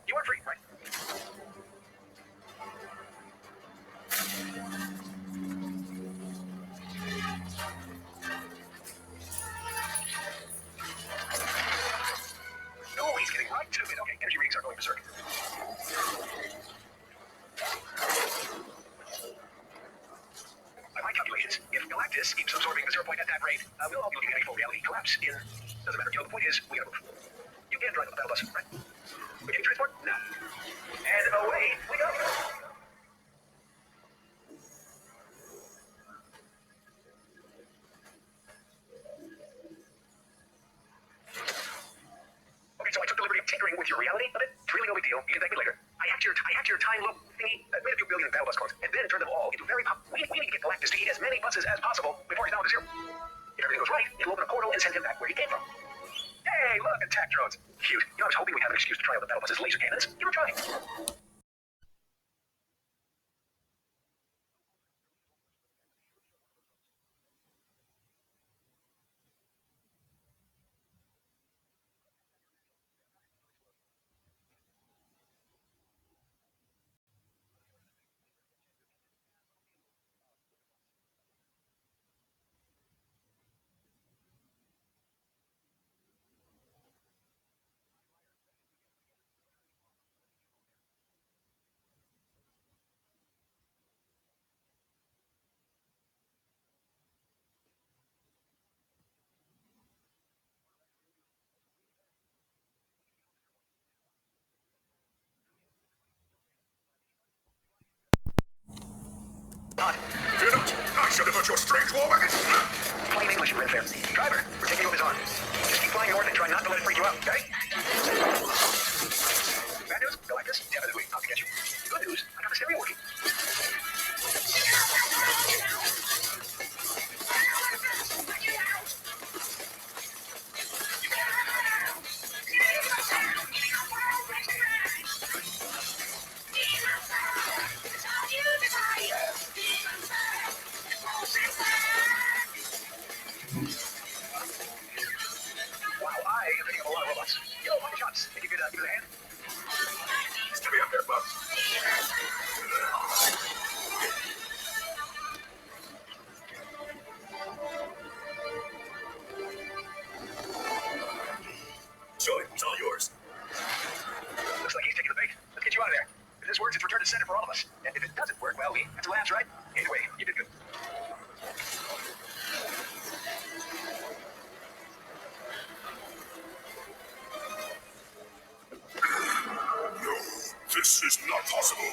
You are free, right? Oh, he's getting right to it. Okay, energy readings are going berserk. By my calculations, if Galactus keeps absorbing the 0 point at that rate, we'll all be looking at a full reality collapse in... Doesn't matter. The point is, we gotta move. You can drive the battle bus, right? We can transport? No. And away we go. Okay, so I took the liberty of tinkering with your reality a bit. It's really no big deal. You can thank me later. I hacked your time loop thingy, made a few billion battle bus clones, and then turned them all into very pop. We need to get Galactus to eat as many buses as possible before he's down to zero. If everything goes right, it'll open a portal and send him back where he came from. Hey, look, attack drones. Cute. You know, I was hoping we'd have an excuse to try out the battle bus's laser cannons. Give it a try. Fear not, I shall divert your strange war wagon. Plain English, Red Fair. Driver, we're taking you up his arm. Just keep flying north and try not to let it freak you out, okay? Bad news, Galactus, definitely out to get you. Good news, I got the stereo working. Wow, I am picking up a lot of robots. Yo, find the shots. Think you could give it a hand? Still be up there, bub. Joey, it's all yours. Looks like he's taking the bait. Let's get you out of there. If this works, it's return to center for all of us. And if it doesn't work, well, we had some laughs, right? Either way, you did good. No, this is not possible.